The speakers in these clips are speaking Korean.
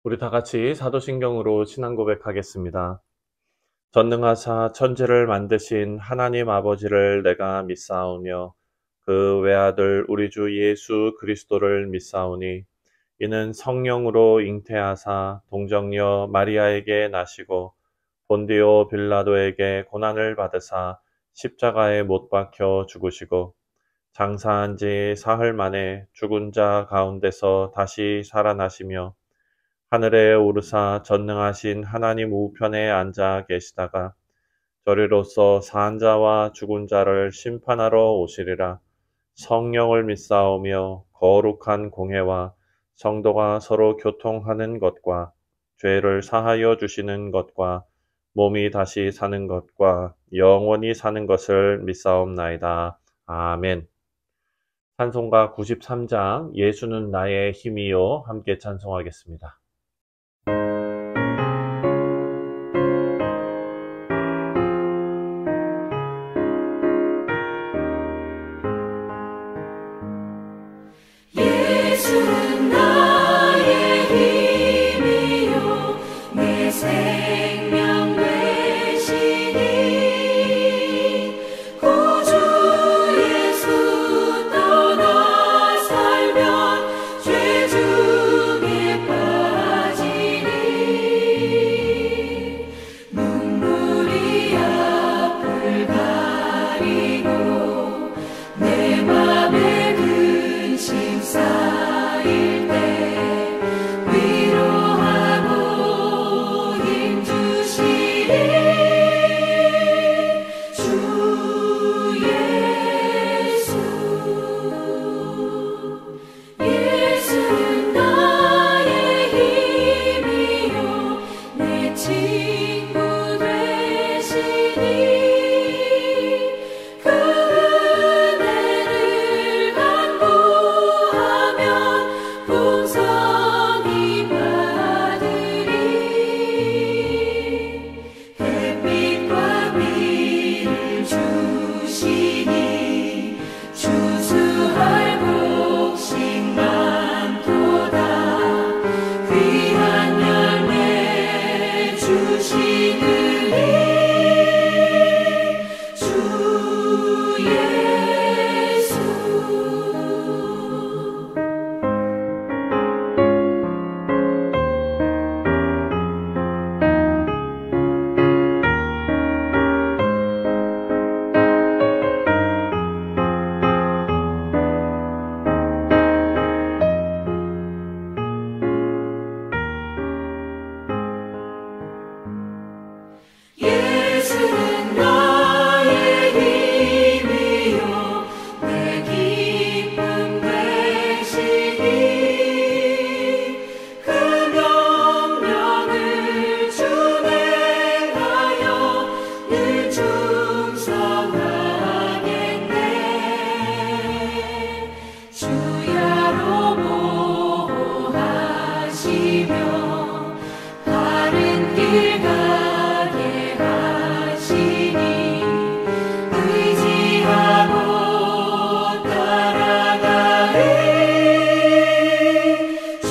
우리 다 같이 사도신경으로 신앙 고백하겠습니다. 전능하사 천지를 만드신 하나님 아버지를 내가 믿사오며 그 외아들 우리 주 예수 그리스도를 믿사오니 이는 성령으로 잉태하사 동정녀 마리아에게 나시고 본디오 빌라도에게 고난을 받으사 십자가에 못 박혀 죽으시고 장사한 지 사흘 만에 죽은 자 가운데서 다시 살아나시며 하늘에 오르사 전능하신 하나님 우편에 앉아 계시다가 저리로서 산 자와 죽은 자를 심판하러 오시리라. 성령을 믿사오며 거룩한 공회와 성도가 서로 교통하는 것과 죄를 사하여 주시는 것과 몸이 다시 사는 것과 영원히 사는 것을 믿사옵나이다. 아멘. 찬송가 93장 예수는 나의 힘이요 함께 찬송하겠습니다. 예수는 나의 힘이요 내 생명 되시니 구주 예수 떠나 살면 죄 중에 빠지니 눈물이 앞을 가리고 내 맘에 근심 쌓일 때 위로하고 힘 주시리 주 예수. 예수는 나의 힘이요 내 친구 되시니 그 은혜를 간구하면 풍성히 받으리. 햇빛과 비를 주시니 추수할 곡식 많도다. 귀한 열매 주시느니 주 예수. 예수는 나의 힘이요 내 기쁨 되시니 그 명령을 준행하여 늘 충성하겠네. 주야로 보호하시며 바른 길 가게 하시니 의지하고 따라가리 주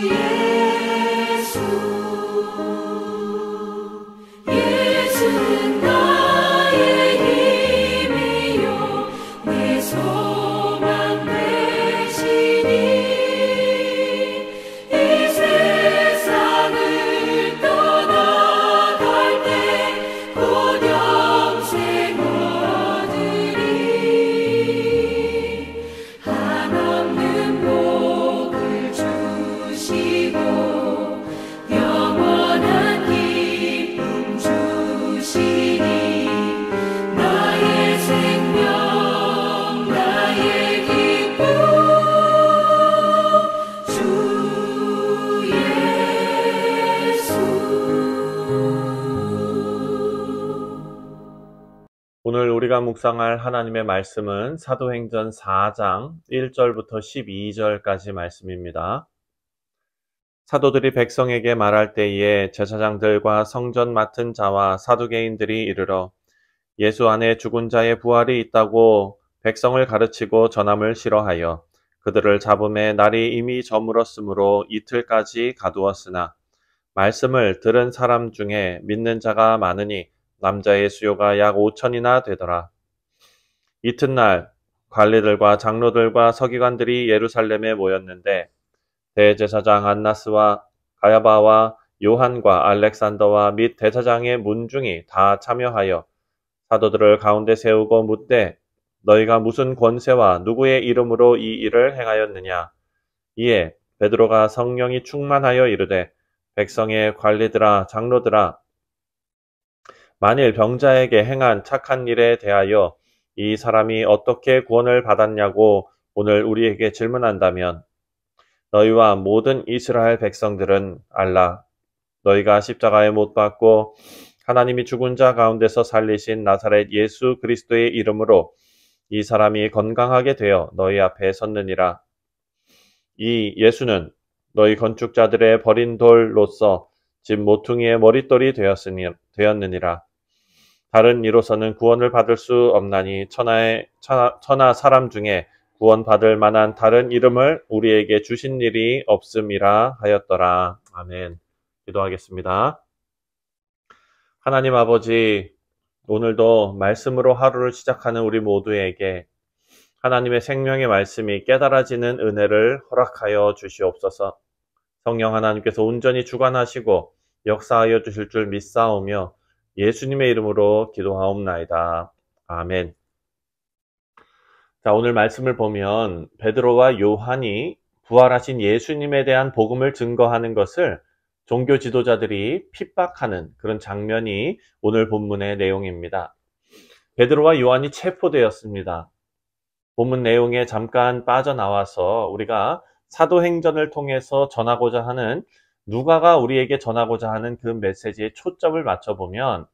예수. 예수는 나의 힘이요 내 소망 되시니 이 세상을 떠나갈 때 곧 영생 얻으리. 한없는 복을 주시고 영원한 기쁨 주시니 나의 생명 나의 기쁨 주 예수. 오늘 우리가 묵상할 하나님의 말씀은 사도행전 4장 1절부터 12절까지 말씀입니다. 사도들이 백성에게 말할 때에 제사장들과 성전 맡은 자와 사두개인들이 이르러 예수 안에 죽은 자의 부활이 있다고 백성을 가르치고 전함을 싫어하여 그들을 잡음에 날이 이미 저물었으므로 이틀까지 가두었으나 말씀을 들은 사람 중에 믿는 자가 많으니 남자의 수요가 약 5천이나 되더라. 이튿날 관리들과 장로들과 서기관들이 예루살렘에 모였는데 대제사장 안나스와 가야바와 요한과 알렉산더와 및 대사장의 문중이 다 참여하여 사도들을 가운데 세우고 묻되 너희가 무슨 권세와 누구의 이름으로 이 일을 행하였느냐. 이에 베드로가 성령이 충만하여 이르되 백성의 관리들아 장로들아 만일 병자에게 행한 착한 일에 대하여 이 사람이 어떻게 구원을 받았냐고 오늘 우리에게 질문한다면 너희와 모든 이스라엘 백성들은 알라. 너희가 십자가에 못 박고 하나님이 죽은 자 가운데서 살리신 나사렛 예수 그리스도의 이름으로 이 사람이 건강하게 되어 너희 앞에 섰느니라. 이 예수는 너희 건축자들의 버린 돌로서 집 모퉁이의 머릿돌이 되었느니라. 다른 이로서는 구원을 받을 수 없나니 천하 사람 중에 구원받을 만한 다른 이름을 우리에게 주신 일이 없음이라 하였더라. 아멘. 기도하겠습니다. 하나님 아버지, 오늘도 말씀으로 하루를 시작하는 우리 모두에게 하나님의 생명의 말씀이 깨달아지는 은혜를 허락하여 주시옵소서. 성령 하나님께서 온전히 주관하시고 역사하여 주실 줄 믿사오며 예수님의 이름으로 기도하옵나이다. 아멘. 자, 오늘 말씀을 보면 베드로와 요한이 부활하신 예수님에 대한 복음을 증거하는 것을 종교 지도자들이 핍박하는 그런 장면이 오늘 본문의 내용입니다. 베드로와 요한이 체포되었습니다. 본문 내용에 잠깐 빠져나와서 우리가 사도행전을 통해서 전하고자 하는 누가가 우리에게 전하고자 하는 그 메시지에 초점을 맞춰보면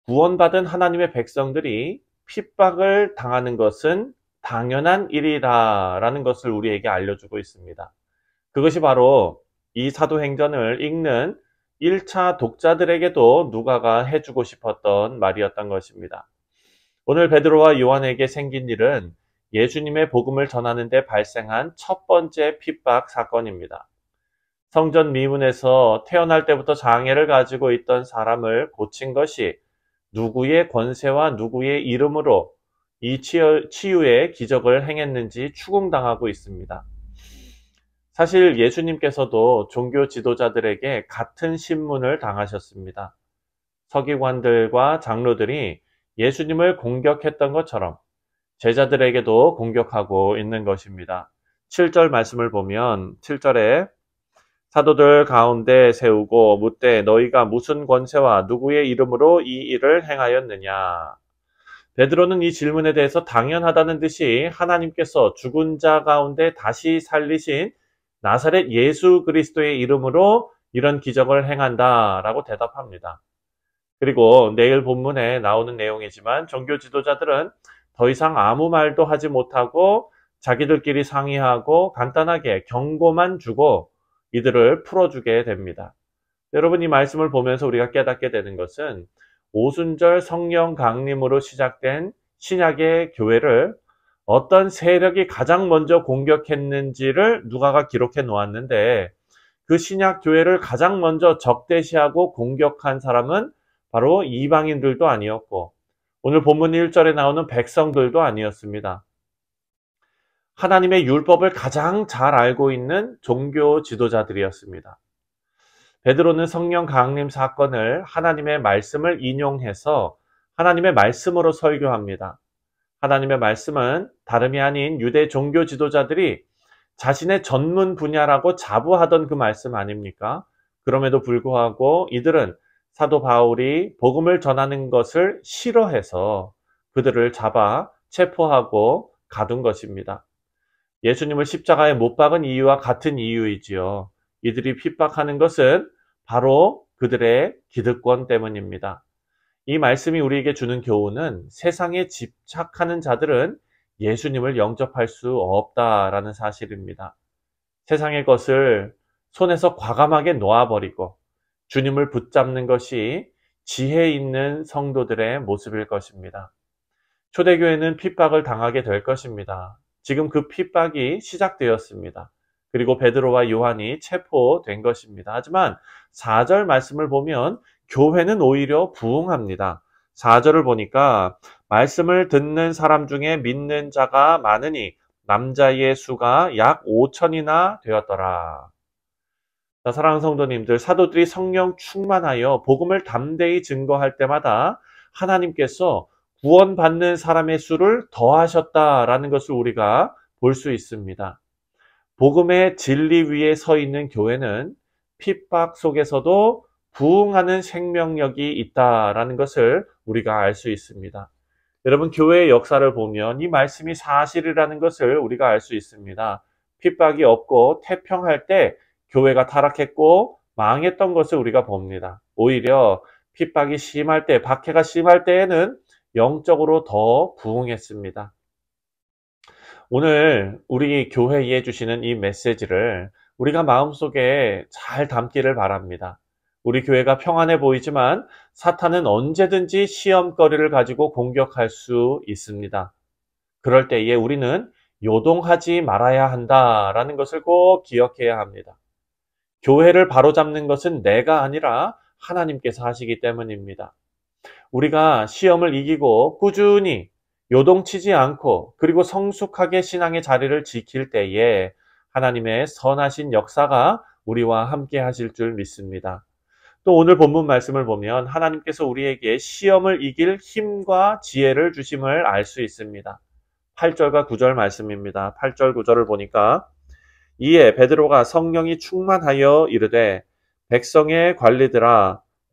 구원받은 하나님의 백성들이 핍박을 당하는 것은 당연한 일이라는 것을 우리에게 알려주고 있습니다. 그것이 바로 이 사도행전을 읽는 1차 독자들에게도 누가가 해주고 싶었던 말이었던 것입니다. 오늘 베드로와 요한에게 생긴 일은 예수님의 복음을 전하는 데 발생한 첫 번째 핍박 사건입니다. 성전 미문에서 태어날 때부터 장애를 가지고 있던 사람을 고친 것이 누구의 권세와 누구의 이름으로 이 치유의 기적을 행했는지 추궁당하고 있습니다. 사실 예수님께서도 종교 지도자들에게 같은 신문을 당하셨습니다. 서기관들과 장로들이 예수님을 공격했던 것처럼 제자들에게도 공격하고 있는 것입니다. 7절 말씀을 보면 7절에 사도들 가운데 세우고 묻되 너희가 무슨 권세와 누구의 이름으로 이 일을 행하였느냐. 베드로는 이 질문에 대해서 당연하다는 듯이 하나님께서 죽은 자 가운데 다시 살리신 나사렛 예수 그리스도의 이름으로 이런 기적을 행한다라고 대답합니다. 그리고 내일 본문에 나오는 내용이지만 종교 지도자들은 더 이상 아무 말도 하지 못하고 자기들끼리 상의하고 간단하게 경고만 주고 이들을 풀어주게 됩니다. 여러분, 이 말씀을 보면서 우리가 깨닫게 되는 것은 오순절 성령 강림으로 시작된 신약의 교회를 어떤 세력이 가장 먼저 공격했는지를 누가가 기록해 놓았는데 그 신약 교회를 가장 먼저 적대시하고 공격한 사람은 바로 이방인들도 아니었고 오늘 본문 1절에 나오는 백성들도 아니었습니다. 하나님의 율법을 가장 잘 알고 있는 종교 지도자들이었습니다. 베드로는 성령 강림 사건을 하나님의 말씀을 인용해서 하나님의 말씀으로 설교합니다. 하나님의 말씀은 다름이 아닌 유대 종교 지도자들이 자신의 전문 분야라고 자부하던 그 말씀 아닙니까? 그럼에도 불구하고 이들은 사도 바울이 복음을 전하는 것을 싫어해서 그들을 잡아 체포하고 가둔 것입니다. 예수님을 십자가에 못 박은 이유와 같은 이유이지요. 이들이 핍박하는 것은 바로 그들의 기득권 때문입니다. 이 말씀이 우리에게 주는 교훈은 세상에 집착하는 자들은 예수님을 영접할 수 없다라는 사실입니다. 세상의 것을 손에서 과감하게 놓아버리고 주님을 붙잡는 것이 지혜 있는 성도들의 모습일 것입니다. 초대교회는 핍박을 당하게 될 것입니다. 지금 그 핍박이 시작되었습니다. 그리고 베드로와 요한이 체포된 것입니다. 하지만 4절 말씀을 보면 교회는 오히려 부흥합니다. 4절을 보니까 말씀을 듣는 사람 중에 믿는 자가 많으니 남자의 수가 약 5천이나 되었더라. 자, 사랑하는 성도님들, 사도들이 성령 충만하여 복음을 담대히 증거할 때마다 하나님께서 구원받는 사람의 수를 더하셨다라는 것을 우리가 볼 수 있습니다. 복음의 진리 위에 서 있는 교회는 핍박 속에서도 부흥하는 생명력이 있다라는 것을 우리가 알 수 있습니다. 여러분, 교회의 역사를 보면 이 말씀이 사실이라는 것을 우리가 알 수 있습니다. 핍박이 없고 태평할 때 교회가 타락했고 망했던 것을 우리가 봅니다. 오히려 핍박이 심할 때, 박해가 심할 때에는 영적으로 더 부흥했습니다. 오늘 우리 교회에 주시는 이 메시지를 우리가 마음속에 잘 담기를 바랍니다. 우리 교회가 평안해 보이지만 사탄은 언제든지 시험거리를 가지고 공격할 수 있습니다. 그럴 때에 우리는 요동하지 말아야 한다라는 것을 꼭 기억해야 합니다. 교회를 바로잡는 것은 내가 아니라 하나님께서 하시기 때문입니다. 우리가 시험을 이기고 꾸준히 요동치지 않고 그리고 성숙하게 신앙의 자리를 지킬 때에 하나님의 선하신 역사가 우리와 함께 하실 줄 믿습니다. 또 오늘 본문 말씀을 보면 하나님께서 우리에게 시험을 이길 힘과 지혜를 주심을 알 수 있습니다. 8절과 9절 말씀입니다. 8절 9절을 보니까 이에 베드로가 성령이 충만하여 이르되 백성의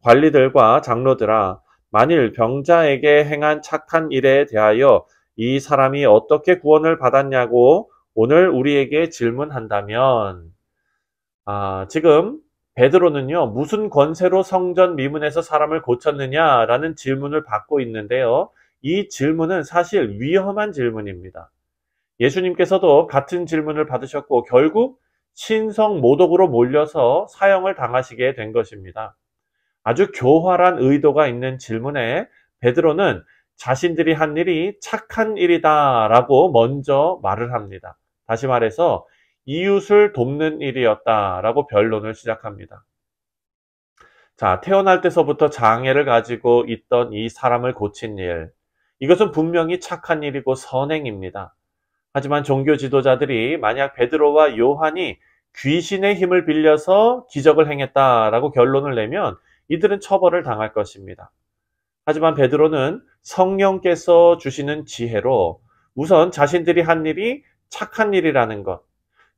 관리들과 장로들아 만일 병자에게 행한 착한 일에 대하여 이 사람이 어떻게 구원을 받았냐고 오늘 우리에게 질문한다면 지금 베드로는요 무슨 권세로 성전 미문에서 사람을 고쳤느냐라는 질문을 받고 있는데요. 이 질문은 사실 위험한 질문입니다. 예수님께서도 같은 질문을 받으셨고 결국 신성 모독으로 몰려서 사형을 당하시게 된 것입니다. 아주 교활한 의도가 있는 질문에 베드로는 자신들이 한 일이 착한 일이다라고 먼저 말을 합니다. 다시 말해서 이웃을 돕는 일이었다라고 변론을 시작합니다. 자, 태어날 때서부터 장애를 가지고 있던 이 사람을 고친 일, 이것은 분명히 착한 일이고 선행입니다. 하지만 종교 지도자들이 만약 베드로와 요한이 귀신의 힘을 빌려서 기적을 행했다라고 결론을 내면 이들은 처벌을 당할 것입니다. 하지만 베드로는 성령께서 주시는 지혜로 우선 자신들이 한 일이 착한 일이라는 것,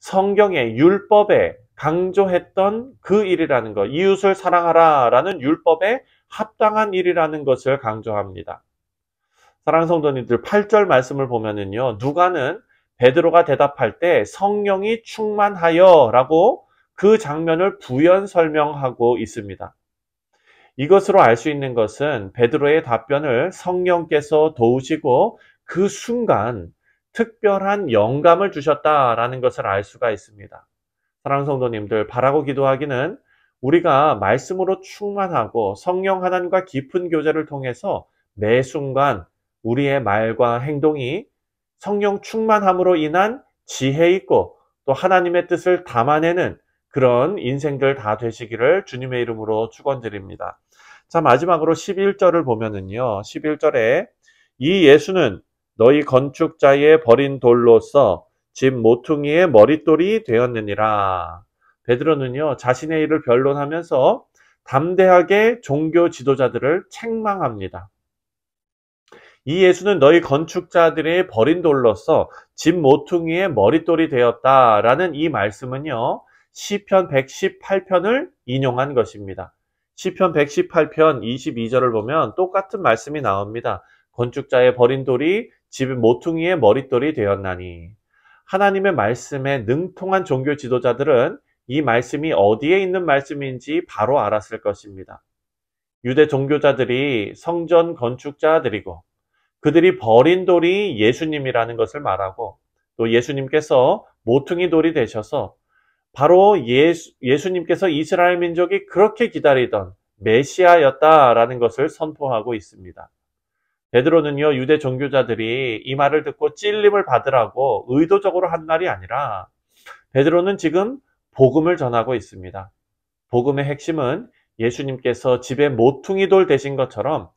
성경의 율법에 강조했던 그 일이라는 것, 이웃을 사랑하라라는 율법에 합당한 일이라는 것을 강조합니다. 사랑하는 성도님들, 8절 말씀을 보면은요, 누가는 베드로가 대답할 때 성령이 충만하여 라고 그 장면을 부연 설명하고 있습니다. 이것으로 알 수 있는 것은 베드로의 답변을 성령께서 도우시고 그 순간 특별한 영감을 주셨다라는 것을 알 수가 있습니다. 사랑하는 성도님들, 바라고 기도하기는 우리가 말씀으로 충만하고 성령 하나님과 깊은 교제를 통해서 매 순간 우리의 말과 행동이 성령 충만함으로 인한 지혜 있고 또 하나님의 뜻을 담아내는 그런 인생들 다 되시기를 주님의 이름으로 축원드립니다. 자, 마지막으로 11절을 보면은요, 11절에 이 예수는 너희 건축자의 버린 돌로서 집 모퉁이의 머릿돌이 되었느니라. 베드로는요, 자신의 일을 변론하면서 담대하게 종교 지도자들을 책망합니다. 이 예수는 너희 건축자들의 버린 돌로서 집 모퉁이의 머릿돌이 되었다라는 이 말씀은요, 시편 118편을 인용한 것입니다. 시편 118편 22절을 보면 똑같은 말씀이 나옵니다. 건축자의 버린 돌이 집 모퉁이의 머릿돌이 되었나니. 하나님의 말씀에 능통한 종교 지도자들은 이 말씀이 어디에 있는 말씀인지 바로 알았을 것입니다. 유대 종교자들이 성전 건축자들이고 그들이 버린 돌이 예수님이라는 것을 말하고 또 예수님께서 모퉁이 돌이 되셔서 바로 예수님께서 이스라엘 민족이 그렇게 기다리던 메시아였다라는 것을 선포하고 있습니다. 베드로는요, 유대 종교자들이 이 말을 듣고 찔림을 받으라고 의도적으로 한 말이 아니라 베드로는 지금 복음을 전하고 있습니다. 복음의 핵심은 예수님께서 집에 모퉁이 돌 되신 것처럼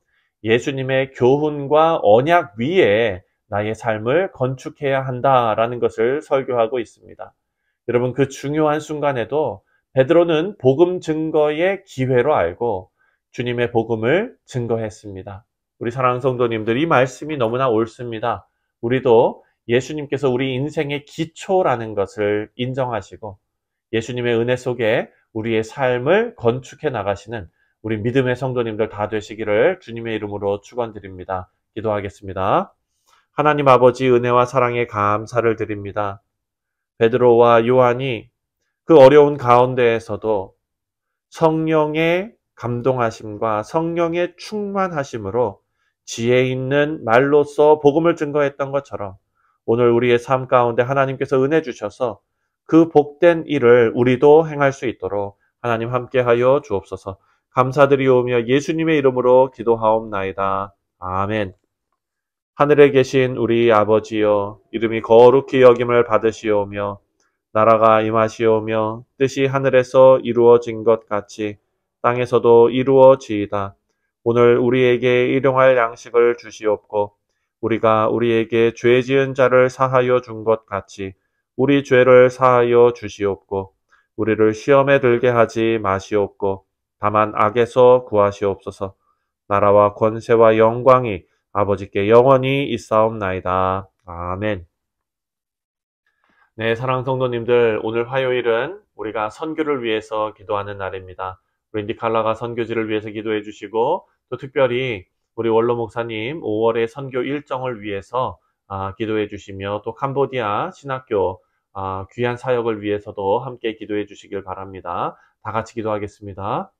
예수님의 교훈과 언약 위에 나의 삶을 건축해야 한다라는 것을 설교하고 있습니다. 여러분, 그 중요한 순간에도 베드로는 복음 증거의 기회로 알고 주님의 복음을 증거했습니다. 우리 사랑하는 성도님들, 이 말씀이 너무나 옳습니다. 우리도 예수님께서 우리 인생의 기초라는 것을 인정하시고 예수님의 은혜 속에 우리의 삶을 건축해 나가시는 우리 믿음의 성도님들 다 되시기를 주님의 이름으로 축원드립니다. 기도하겠습니다. 하나님 아버지, 은혜와 사랑에 감사를 드립니다. 베드로와 요한이 그 어려운 가운데에서도 성령의 감동하심과 성령의 충만하심으로 지혜 있는 말로써 복음을 증거했던 것처럼 오늘 우리의 삶 가운데 하나님께서 은혜 주셔서 그 복된 일을 우리도 행할 수 있도록 하나님 함께하여 주옵소서. 감사드리오며 예수님의 이름으로 기도하옵나이다. 아멘. 하늘에 계신 우리 아버지여, 이름이 거룩히 여김을 받으시오며 나라가 임하시오며 뜻이 하늘에서 이루어진 것 같이 땅에서도 이루어지이다. 오늘 우리에게 일용할 양식을 주시옵고 우리가 우리에게 죄 지은 자를 사하여 준 것 같이 우리 죄를 사하여 주시옵고 우리를 시험에 들게 하지 마시옵고 다만 악에서 구하시옵소서. 나라와 권세와 영광이 아버지께 영원히 있사옵나이다. 아멘. 네, 사랑하는 성도님들, 오늘 화요일은 우리가 선교를 위해서 기도하는 날입니다. 웬디 칼라가 선교지를 위해서 기도해 주시고 또 특별히 우리 원로 목사님 5월의 선교 일정을 위해서 기도해 주시며 또 캄보디아 신학교 귀한 사역을 위해서도 함께 기도해 주시길 바랍니다. 다 같이 기도하겠습니다.